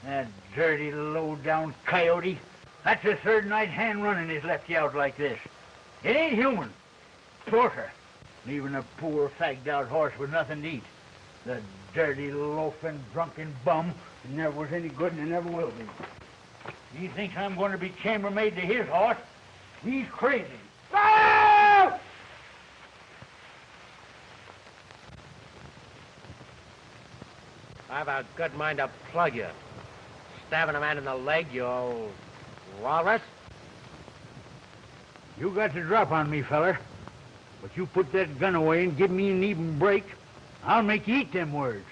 That dirty, low-down coyote. That's the third night hand running has left you out like this. It ain't human. Torture. Leaving a poor, fagged-out horse with nothing to eat. The dirty, loafing, drunken bum. It never was any good and it never will be. He thinks I'm going to be chambermaid to his horse. He's crazy. Ah! I've a good mind to plug you. Stabbing a man in the leg, you old walrus. You got the drop on me, feller. But you put that gun away and give me an even break, I'll make you eat them words.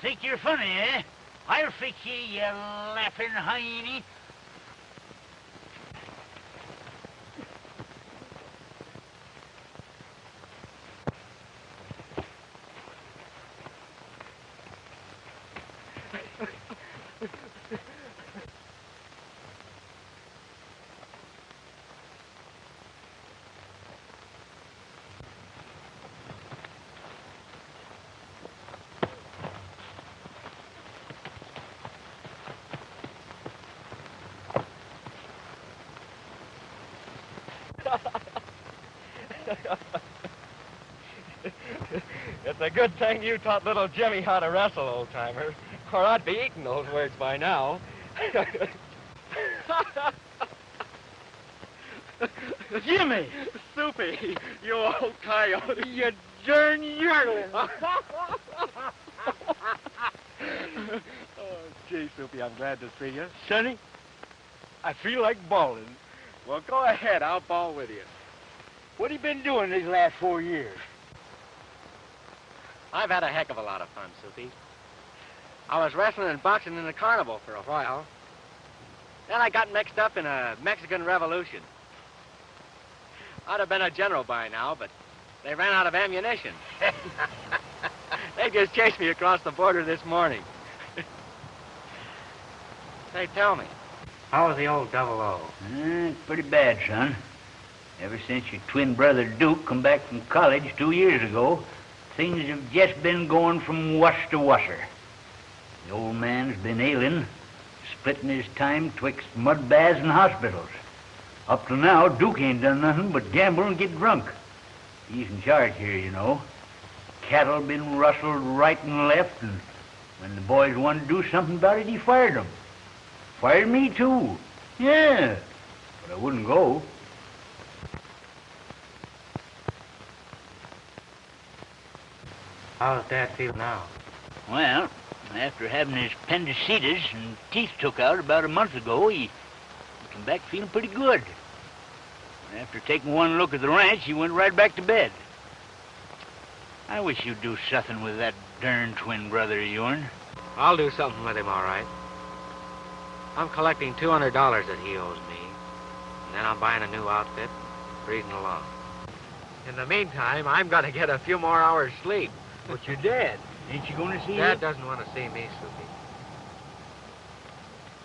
Think you're funny, eh? I'll fix you, you laughing hyena. It's a good thing you taught little Jimmy how to wrestle, old-timer, or I'd be eating those words by now. Jimmy! Soupy, you old coyote. You darn yearling! Oh, gee, Soupy, I'm glad to see you. Sonny, I feel like bawling. Well, go ahead. I'll bawl with you. What have you been doing these last 4 years? I've had a heck of a lot of fun, Soupy. I was wrestling and boxing in the carnival for a while. Then I got mixed up in a Mexican revolution. I'd have been a general by now, but they ran out of ammunition. They just chased me across the border this morning. Say, tell me, how was the old double O? Pretty bad, son. Ever since your twin brother Duke come back from college 2 years ago, things have just been going from wuss to wusser. The old man's been ailing, splitting his time twixt mud baths and hospitals. Up till now, Duke ain't done nothing but gamble and get drunk. He's in charge here, you know. Cattle been rustled right and left, and when the boys wanted to do something about it, he fired them. Fired me, too. Yeah, but I wouldn't go. How's Dad feel now? Well, after having his appendicitis and teeth took out about a month ago, he come back feeling pretty good. After taking one look at the ranch, he went right back to bed. I wish you'd do something with that darn twin brother of yourn. I'll do something with him, all right. I'm collecting $200 that he owes me, and then I'm buying a new outfit, breeding along. In the meantime, I'm going to get a few more hours sleep. But your dad, ain't you going to see Dad him? doesn't want to see me, Soupy.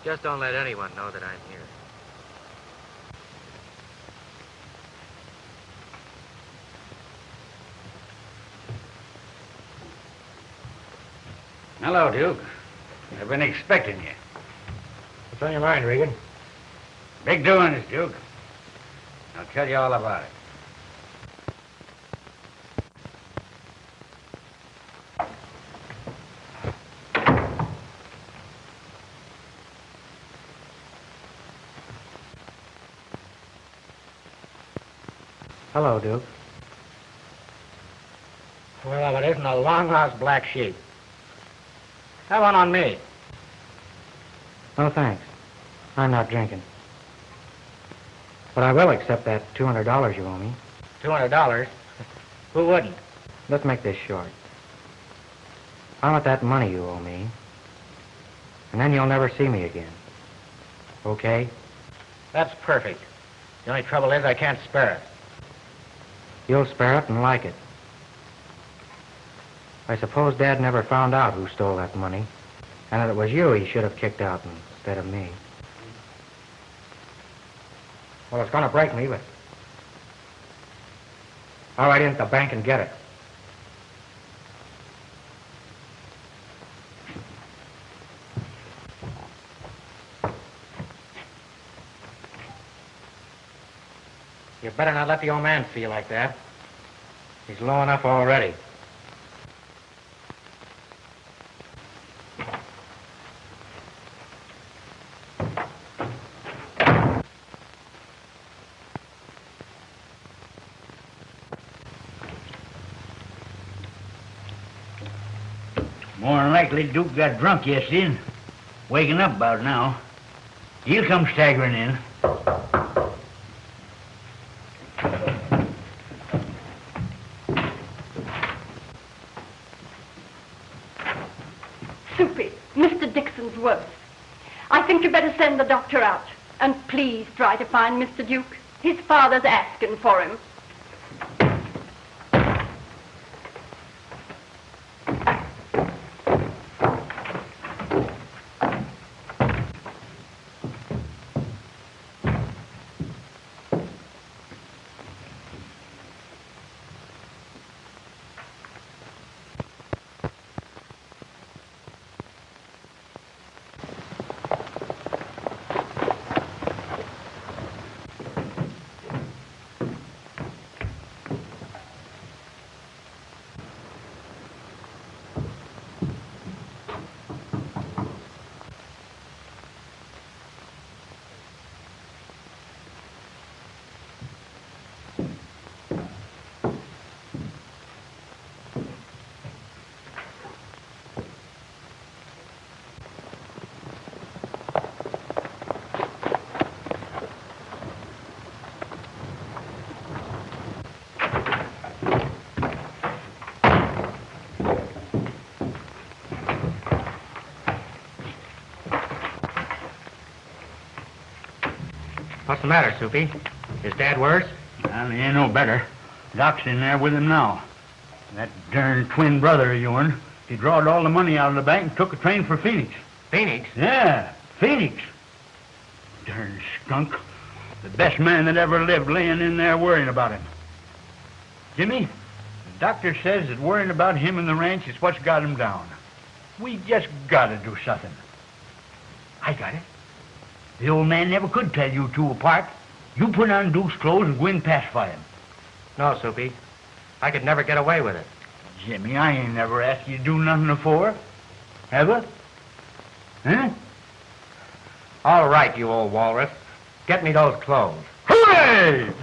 Just don't let anyone know that I'm here. Hello, Duke. I've been expecting you. What's on your mind, Regan? Big doings, Duke. I'll tell you all about it. Hello, Duke. Well, if it isn't a long-lost black sheep. Have one on me. No, thanks. I'm not drinking. But I will accept that $200 you owe me. $200? Who wouldn't? Let's make this short. I want that money you owe me, and then you'll never see me again. Okay? That's perfect. The only trouble is I can't spare it. You'll spare it and like it. I suppose Dad never found out who stole that money, and that it was you he should have kicked out instead of me. Well, it's going to break me, but I'll ride into the bank and get it. You better not let the old man feel like that. He's low enough already. More than likely Duke got drunk yesterday and waking up about now. He'll come staggering in. Soupy, Mr. Dixon's worse. I think you better send the doctor out. And please try to find Mr. Duke. His father's asking for him. What's the matter, Soupy? Is Dad worse? Well, he ain't no better. Doc's in there with him now. That darn twin brother of yourn, he drawed all the money out of the bank and took a train for Phoenix. Phoenix? Yeah, Phoenix. Darn skunk. The best man that ever lived laying in there worrying about him. Jimmy, the doctor says that worrying about him and the ranch is what's got him down. We just gotta do something. I got it. The old man never could tell you two apart. You put on Duke's clothes and go in pacify him. No, Soupy. I could never get away with it. Jimmy, I ain't never asked you to do nothing before. Ever? Huh? All right, you old walrus. Get me those clothes. Hooray!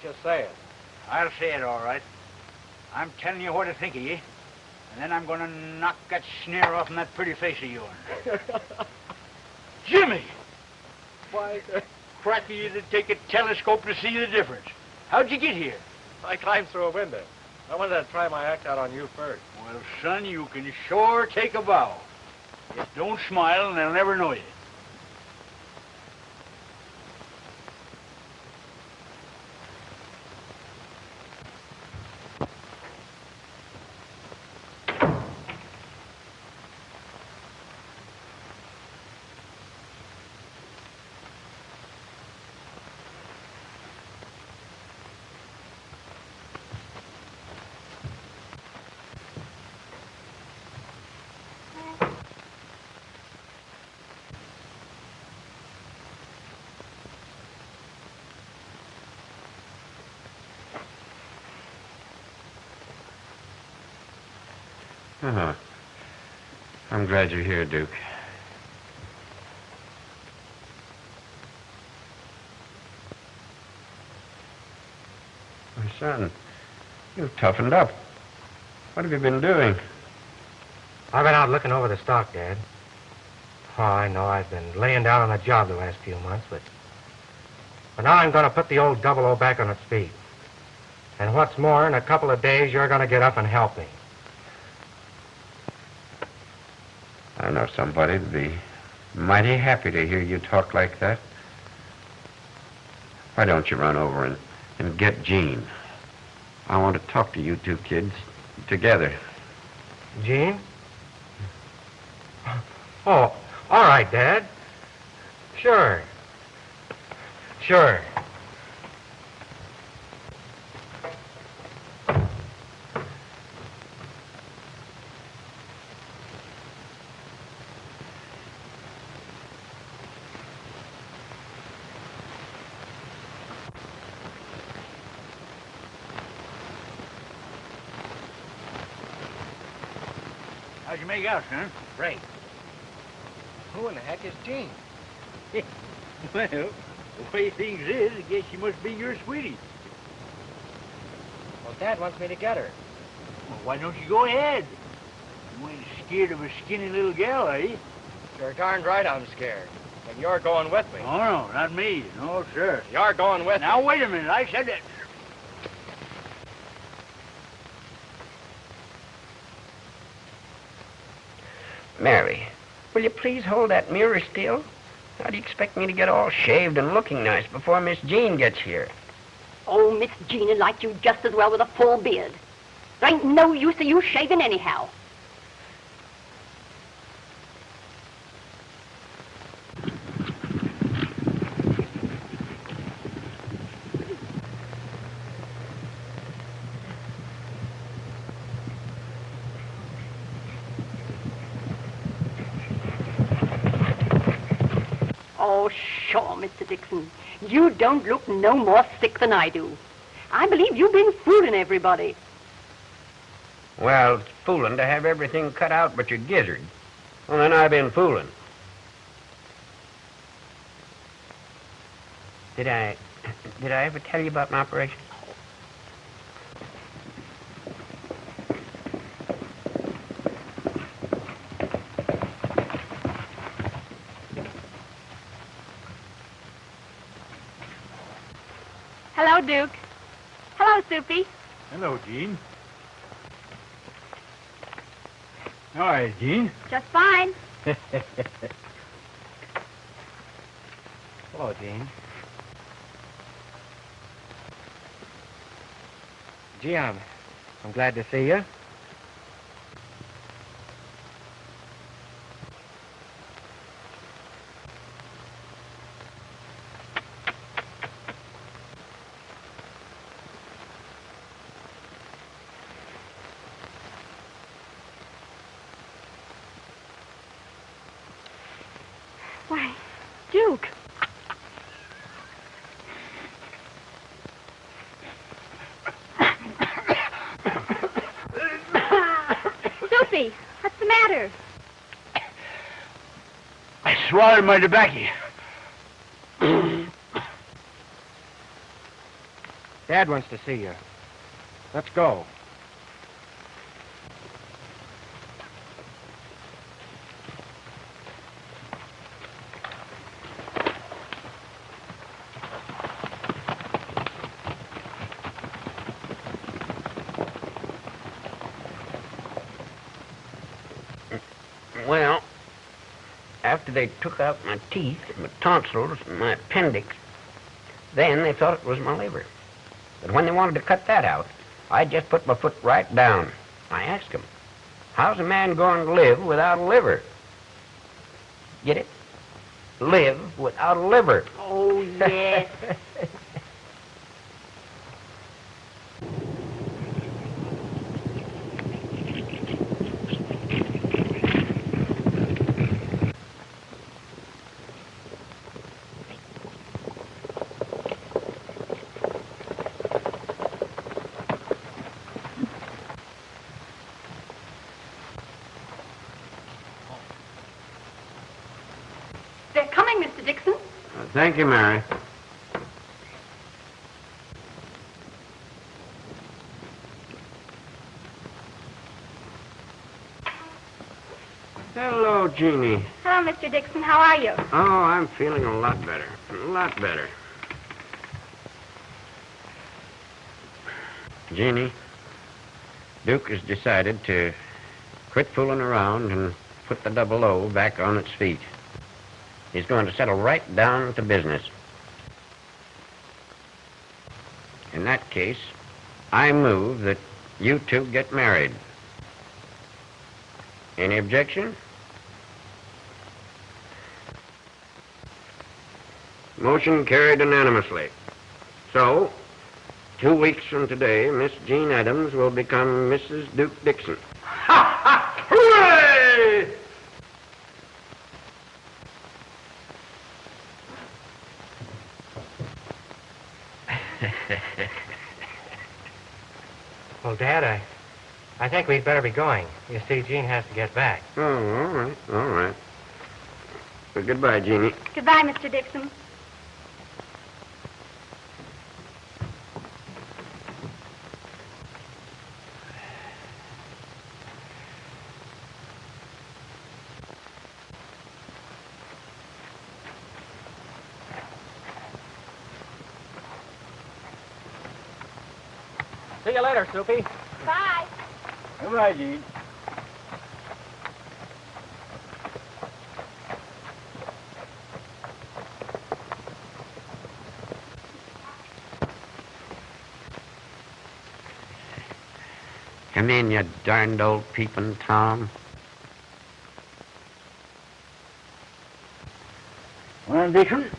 don't you say it? I'll say it all right. I'm telling you what to think of ye, and then I'm going to knock that sneer off in that pretty face of yours. Jimmy! Why, cracky, you'd take a telescope to see the difference. How'd you get here? I climbed through a window. I wanted to try my act out on you first. Well, son, you can sure take a bow. Just don't smile and they'll never know you. Uh-huh. I'm glad you're here, Duke. My son, you've toughened up. What have you been doing? I've been out looking over the stock, Dad. Oh, I know I've been laying down on the job the last few months, but now I'm going to put the old 00 back on its feet. And what's more, in a couple of days, you're going to get up and help me. I know somebody would be mighty happy to hear you talk like that. Why don't you run over and get Jean? I want to talk to you two kids together. Jean? Oh, all right, Dad. Sure. Sure. How'd you make out, son? Great. Who in the heck is Jean? Well, the way things is, I guess she must be your sweetie. Well, Dad wants me to get her. Well, why don't you go ahead? You ain't scared of a skinny little gal, are you? You're darned right I'm scared. And you're going with me. Oh, no, not me. No, sir. You're going with me. Now, wait a minute. I said that... Mary, will you please hold that mirror still? How do you expect me to get all shaved and looking nice before Miss Jean gets here? Oh, Miss Jean would like you just as well with a full beard. There ain't no use of you shaving anyhow. Oh, sure, Mr. Dixon. You don't look no more sick than I do. I believe you've been fooling everybody. Well, it's fooling to have everything cut out but your gizzard. Well, then I've been fooling. Did I ever tell you about my operation? Hello, Duke. Hello, Soupy. Hello, Jean. All right, Jean. Just fine. Hello, Jean. Gee, I'm glad to see you. Why, Duke. Soupy, what's the matter? I swallowed my tobacco. Dad wants to see you. Let's go. Well, after they took out my teeth, my tonsils, and my appendix, then they thought it was my liver. But when they wanted to cut that out, I just put my foot right down. I asked them, how's a man going to live without a liver? Get it? Live without a liver. Oh, yes. They're coming, Mr. Dixon. Thank you, Mary. Hello, Jeannie. Hello, Mr. Dixon. How are you? Oh, I'm feeling a lot better. A lot better. Jeannie, Duke has decided to quit fooling around and put the double O back on its feet. He's going to settle right down to business. In that case, I move that you two get married. Any objection? Motion carried unanimously. So, 2 weeks from today, Miss Jean Adams will become Mrs. Duke Dixon. Ha ha! Hooray! Well, Dad, I think we'd better be going. You see, Jean has to get back. Oh, all right, all right. Well, goodbye, Jeannie. Goodbye, Mr. Dixon. See you later, Soupy. Bye. Goodbye, Gene. Come in, you darned old peeping Tom. Well, Dixon,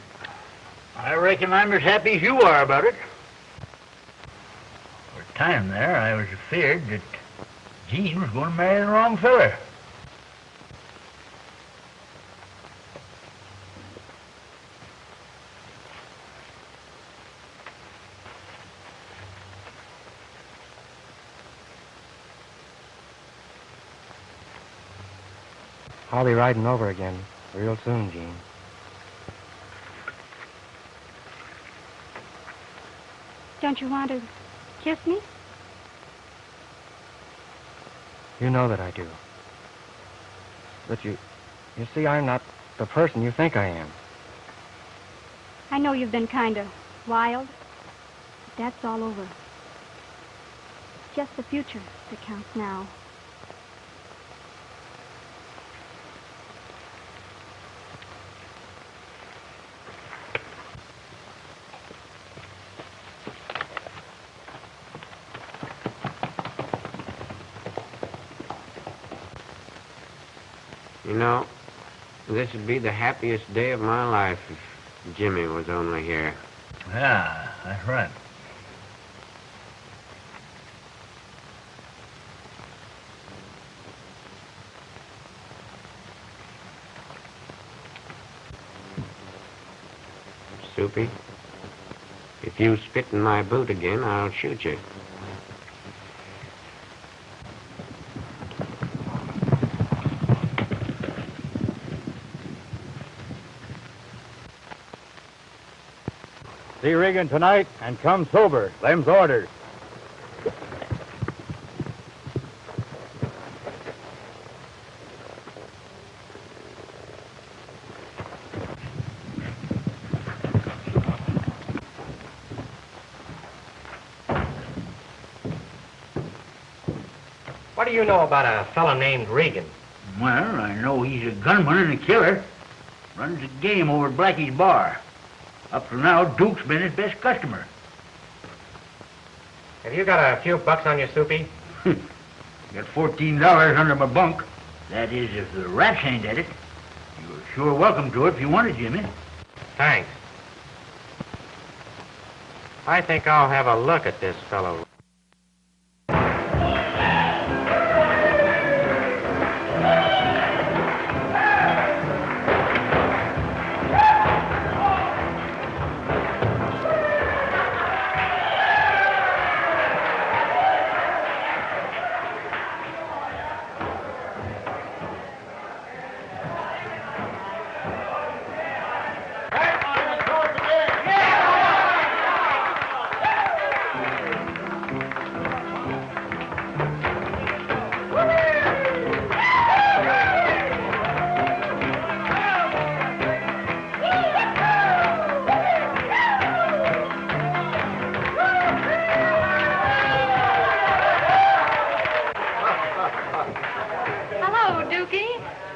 I reckon I'm as happy as you are about it. For a time there, I was afeard that Jean was going to marry the wrong fella. I'll be riding over again real soon, Jean. Don't you want to kiss me? You know that I do. But you see, I'm not the person you think I am. I know you've been kind of wild, but that's all over. It's just the future that counts now. You know, this would be the happiest day of my life if Jimmy was only here. Yeah, that's right. Soupy, if you spit in my boot again, I'll shoot you. See Regan tonight and come sober. Them's orders. What do you know about a fellow named Regan? Well, I know he's a gunman and a killer. Runs a game over at Blackie's bar. Up to now, Duke's been his best customer. Have you got a few bucks on you, Soupy? Got $14 under my bunk. That is, if the rats ain't at it. You're sure welcome to it if you want it, Jimmy. Thanks. I think I'll have a look at this fellow.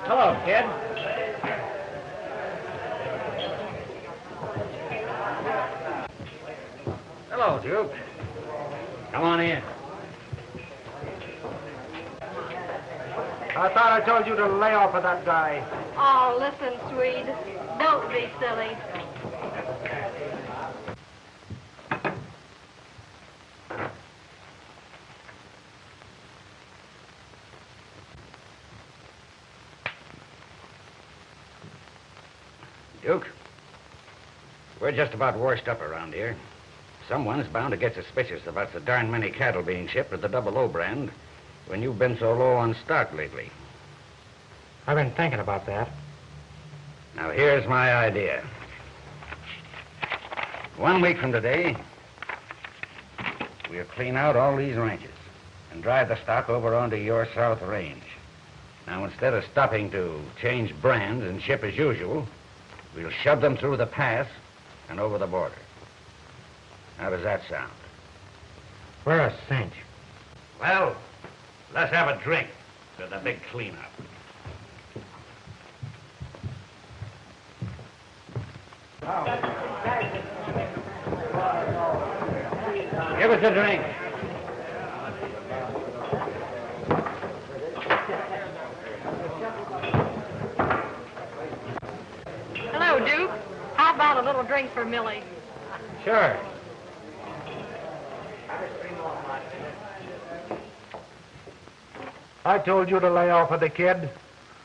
Hello, kid. Hello, Duke. Come on in. I thought I told you to lay off of that guy. Oh, listen, Swede. Don't be silly. Duke, we're just about washed up around here. Someone's bound to get suspicious about the darn many cattle being shipped with the double O brand when you've been so low on stock lately. I've been thinking about that. Now, here's my idea. 1 week from today, we'll clean out all these ranches and drive the stock over onto your south range. Now, instead of stopping to change brands and ship as usual, we'll shove them through the pass and over the border. How does that sound? We're a cinch. Well, let's have a drink to the big cleanup. Give us a drink. Hello, Duke. How about a little drink for Millie? Sure. I told you to lay off of the kid.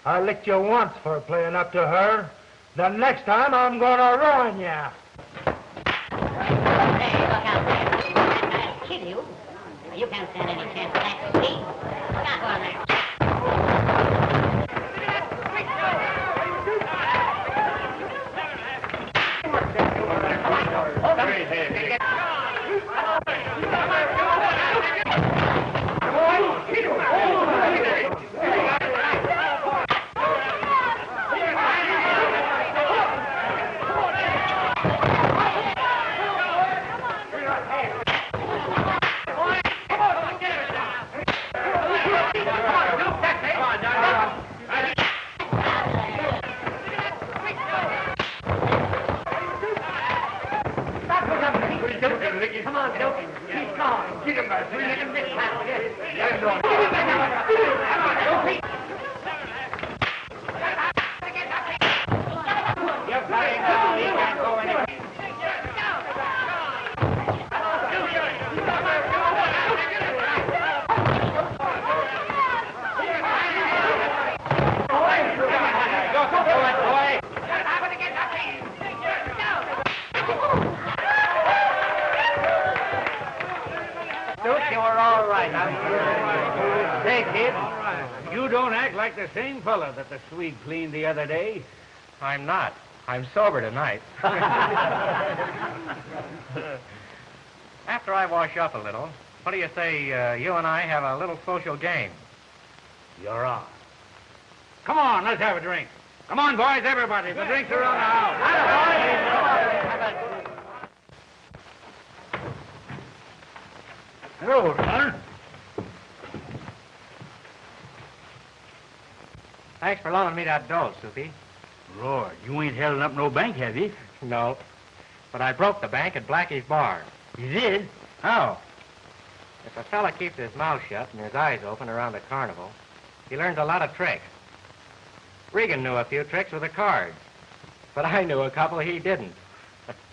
I licked you once for playing up to her. The next time, I'm gonna ruin you. Hey, look out there. I'll kill you. You can't stand any chance of that, see? Look out on there. Come on, Duke. Keep calm. Get him back. Let him this time. Get him. You're playing now. He can't go anywhere. You were all right. Say, kid, you don't act like the same fella that the Swede cleaned the other day. I'm not. I'm sober tonight. After I wash up a little, what do you say you and I have a little social game? You're on. Come on, let's have a drink. Come on, boys, everybody. The drinks are on the house. Hello, son. Thanks for loaning me that dough, Soupy. Lord, you ain't held up no bank, have you? No, but I broke the bank at Blackie's bar. You did? How? If a fella keeps his mouth shut and his eyes open around a carnival, he learns a lot of tricks. Regan knew a few tricks with the cards, but I knew a couple he didn't.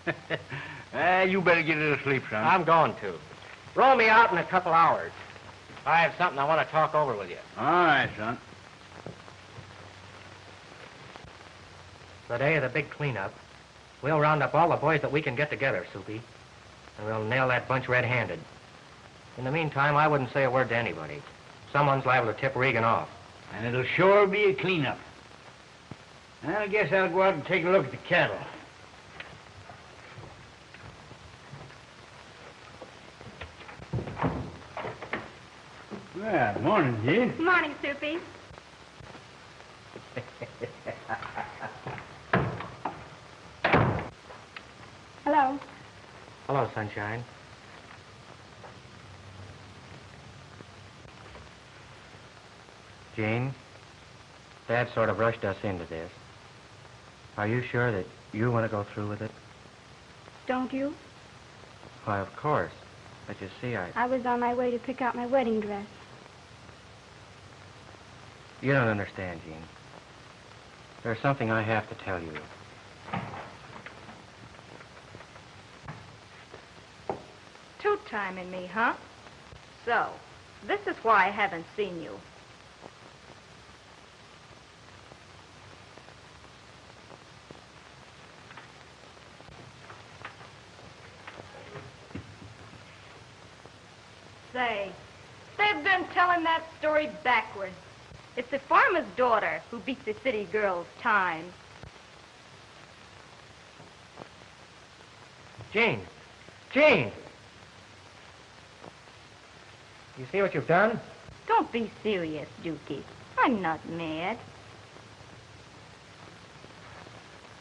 You better get a little sleep, son. I'm going to. Roll me out in a couple hours. I have something I want to talk over with you. All right, son. The day of the big cleanup, we'll round up all the boys that we can get together, Soupy, and we'll nail that bunch red-handed. In the meantime, I wouldn't say a word to anybody. Someone's liable to tip Regan off. And it'll sure be a cleanup. I guess I'll go out and take a look at the cattle. Well, morning, Jim. Morning, Soupy. Hello. Hello, Sunshine. Jane, Dad sort of rushed us into this. Are you sure that you want to go through with it? Don't you? Why, of course. But you see, I was on my way to pick out my wedding dress. You don't understand, Jean. There's something I have to tell you. Two-timing me, huh? So, this is why I haven't seen you. Say, they've been telling that story backwards. It's the farmer's daughter who beat the city girl's time. Jean! Jean! You see what you've done? Don't be serious, Dukey. I'm not mad.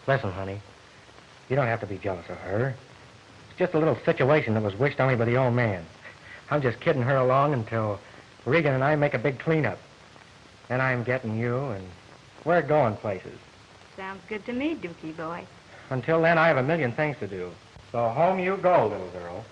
Listen, honey. You don't have to be jealous of her. It's just a little situation that was wished on me by the old man. I'm just kidding her along until Regan and I make a big cleanup. Then I'm getting you, and we're going places. Sounds good to me, Dukey boy. Until then, I have a million things to do. So home you go, little girl.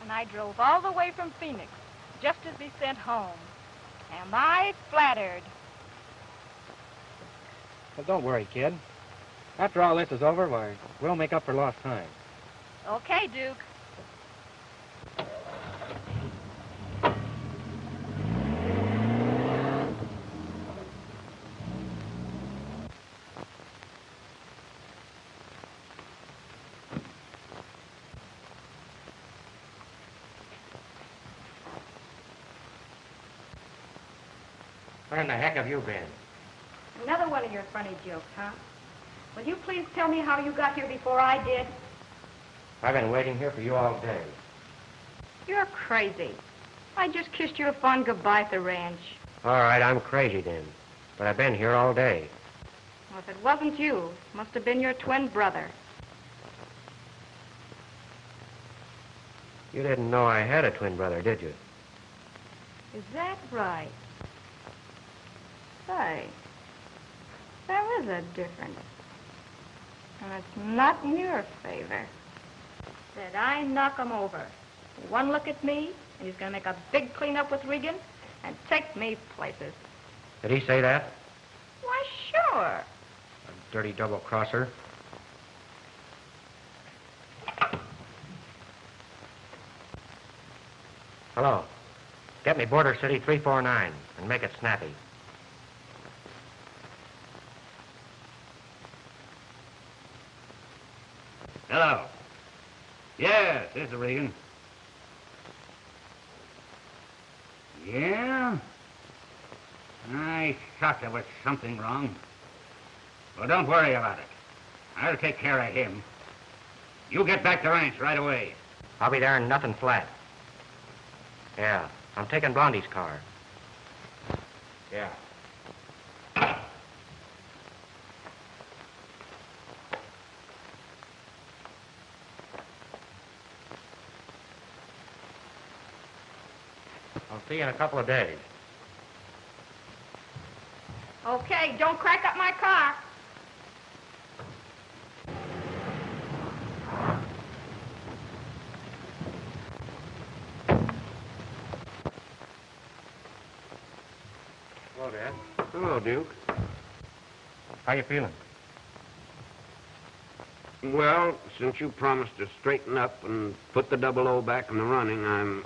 And I drove all the way from Phoenix just to be sent home. Am I flattered? Well, don't worry, kid. After all this is over, why, we'll make up for lost time. Okay, Duke. Where in the heck have you been? Another one of your funny jokes, huh? Will you please tell me how you got here before I did? I've been waiting here for you all day. You're crazy. I just kissed you a fond goodbye at the ranch. All right, I'm crazy then. But I've been here all day. Well, if it wasn't you, it must have been your twin brother. You didn't know I had a twin brother, did you? Is that right? Say, there is a difference. And it's not in your favor. Said I knock him over. One look at me, and he's going to make a big cleanup with Regan and take me places. Did he say that? Why, sure. A dirty double-crosser. Hello. Get me Border City 349 and make it snappy. Hello. Yes, this is Regan. Yeah? I thought there was something wrong. Well, don't worry about it. I'll take care of him. You get back to ranch right away. I'll be there in nothing flat. Yeah, I'm taking Blondie's car. Yeah. I'll see you in a couple of days. Okay, don't crack up my car. Hello, Dad. Hello, Duke. How you feeling? Well, since you promised to straighten up and put the 00 back in the running, I'm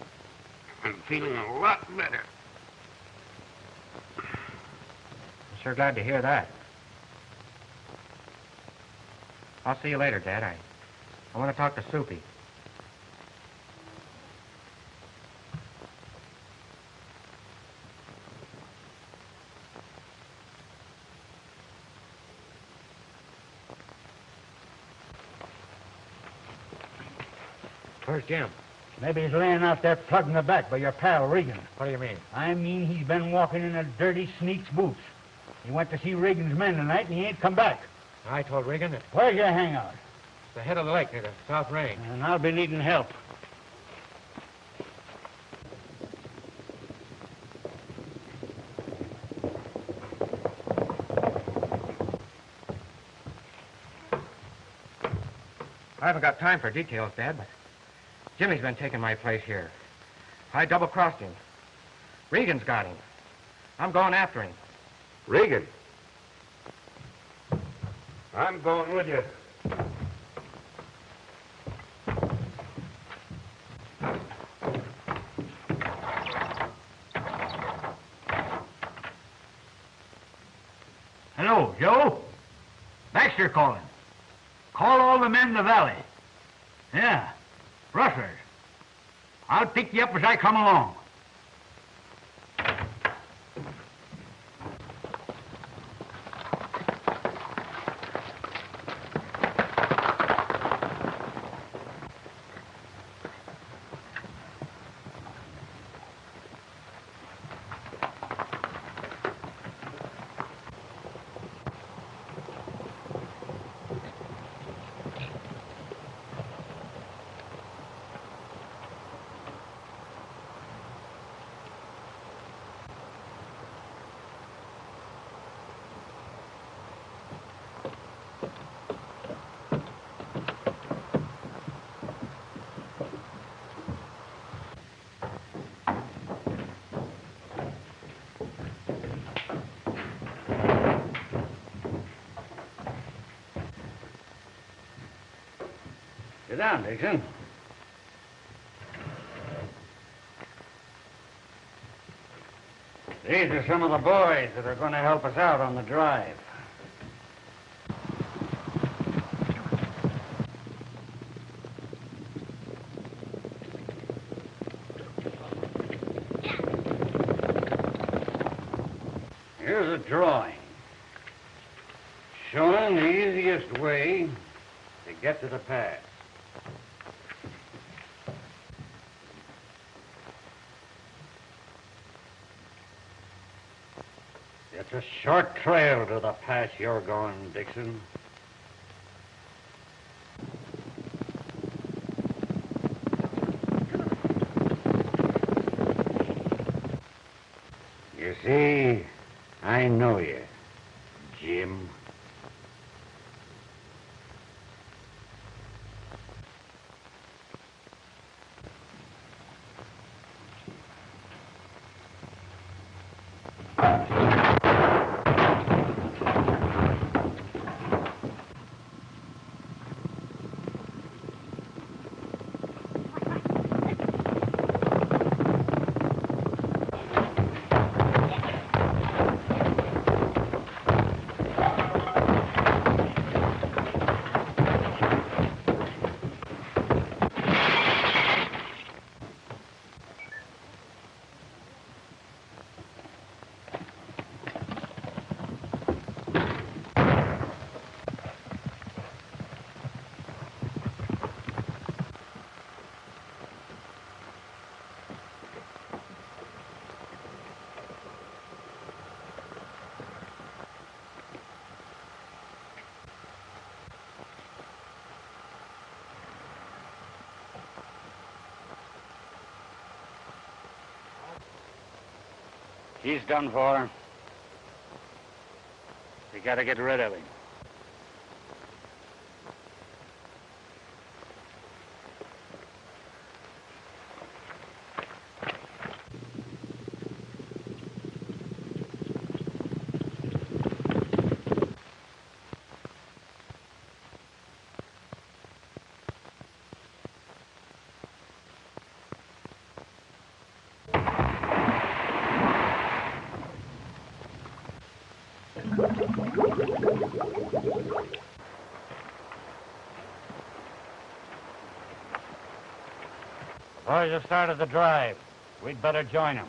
feeling a lot better. I'm sure glad to hear that. I'll see you later, Dad. I want to talk to Soupy. Where's Jim? Maybe he's laying out there plugging the back by your pal, Regan. What do you mean? I mean he's been walking in a dirty sneak's boots. He went to see Regan's men tonight, and he ain't come back. I told Regan that Where's your hangout? it's the head of the lake near the South Range. And I'll be needing help. I haven't got time for details, Dad, but Jimmy's been taking my place here. I double-crossed him. Regan's got him. I'm going after him. Regan. I'm going with you. Hello, Joe? Baxter calling. Call all the men in the valley. Yeah, rustlers. I'll pick you up as I come along. Sit down, Dixon. These are some of the boys that are going to help us out on the drive. Here's a drawing showing the easiest way to get to the pass. It's a short trail to the pass you're going, Dixon. You see, I know you, Jim. He's done for. We gotta get rid of him. Boys have started the drive. We'd better join them.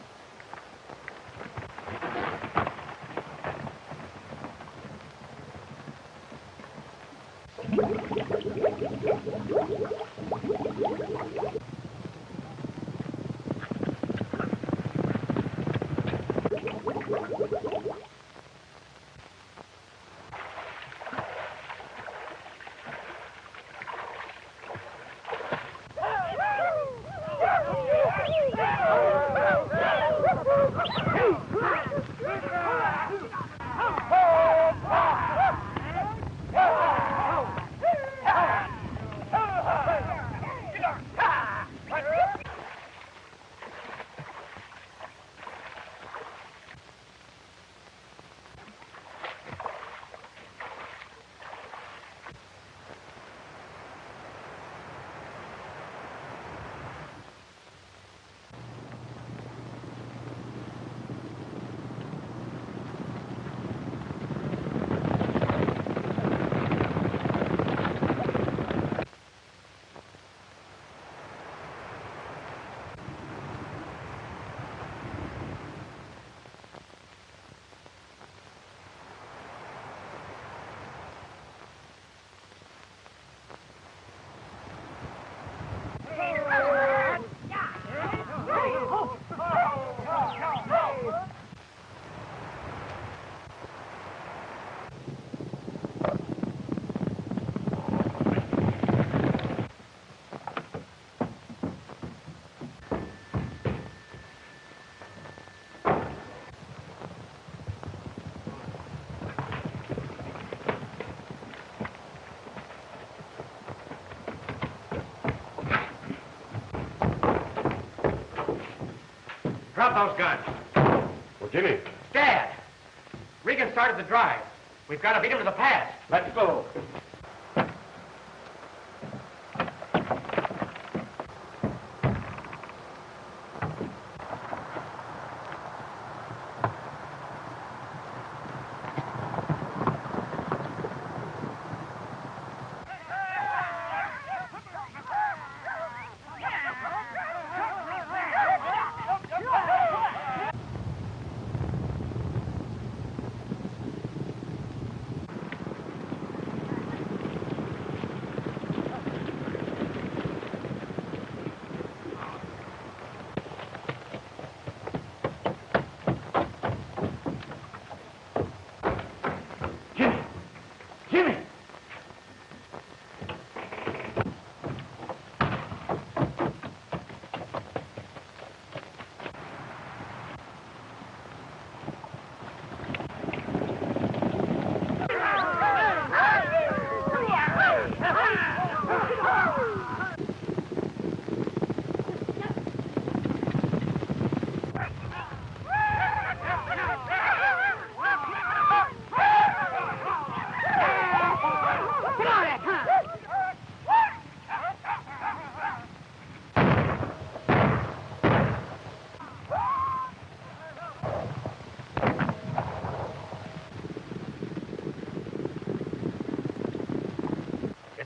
Drop those guns. Well, Jimmy. Dad! Regan started the drive. We've got to beat him to the pass. Let's go.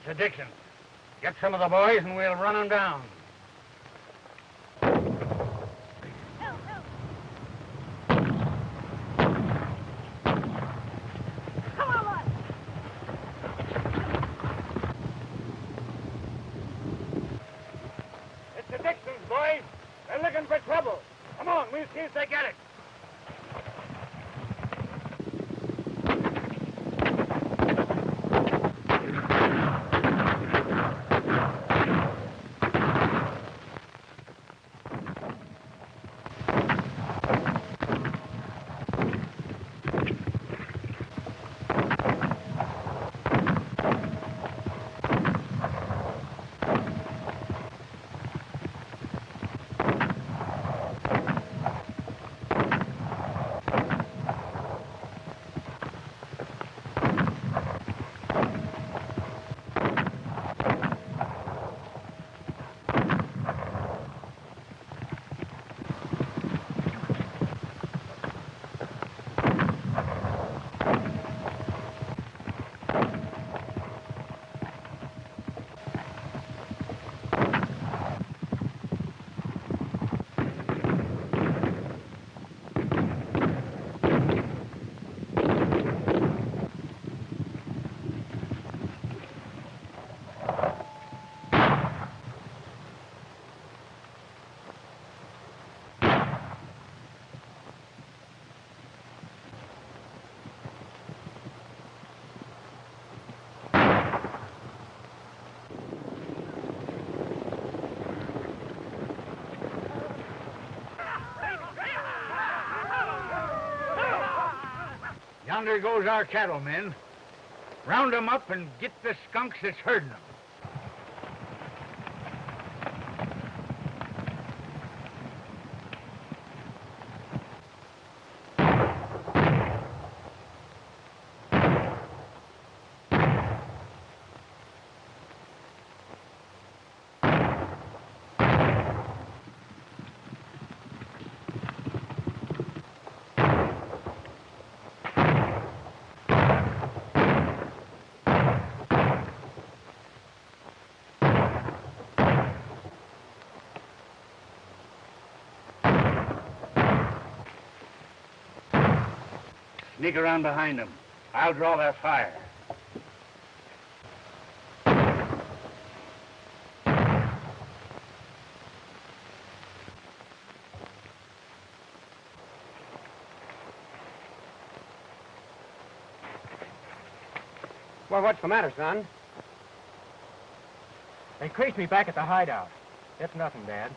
The Dixon. Get some of the boys and we'll run them down. It's the Dixons, boys. They're looking for trouble. Come on, we'll see if they get it. Yonder goes our cattlemen. Round 'em up and get the skunks that's herding 'em. Sneak around behind them. I'll draw their fire. Well, what's the matter, son? They creased me back at the hideout. It's nothing, Dad.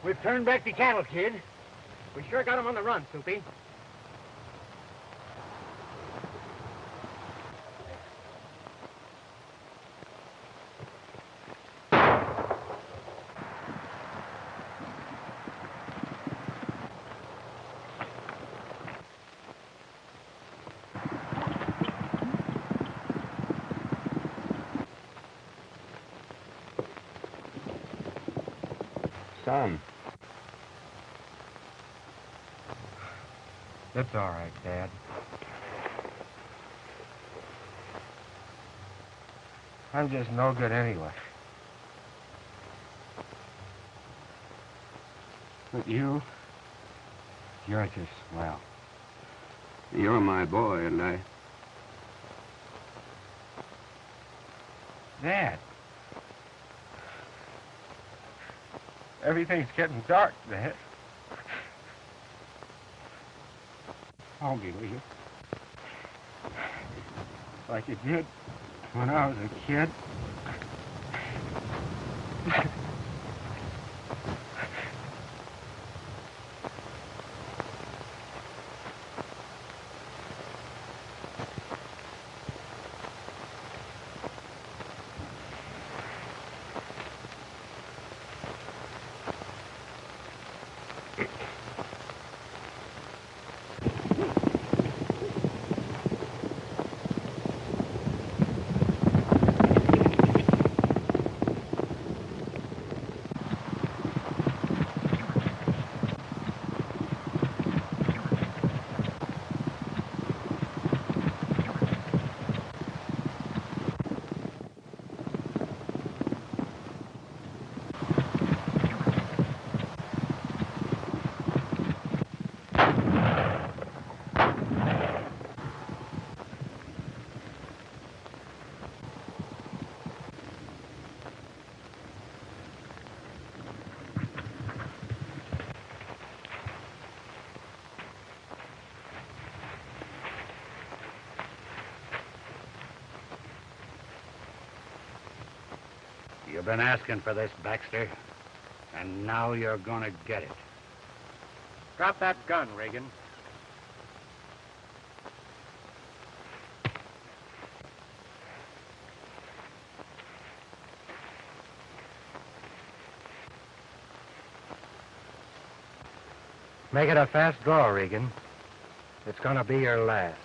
We've turned back the cattle, kid. We sure got them on the run, Soupy. Some. That's all right, Dad. I'm just no good anyway. But you're just swell. You're my boy, and I... Dad. Everything's getting dark, Dad. I'll be with you. Like it did when I was a kid. You've been asking for this, Baxter, and now you're gonna get it. Drop that gun, Regan. Make it a fast draw, Regan. It's gonna be your last.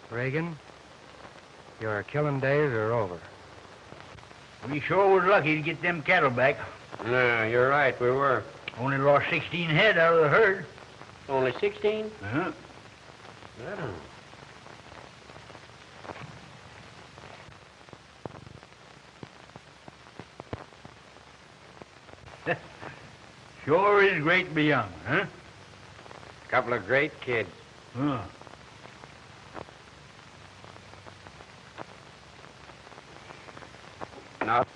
Regan, your killing days are over. We sure was lucky to get them cattle back. No, you're right, we were. Only lost 16 head out of the herd. Only 16? Uh-huh. I don't know. Sure is great to be young, huh? Couple of great kids. Huh. Not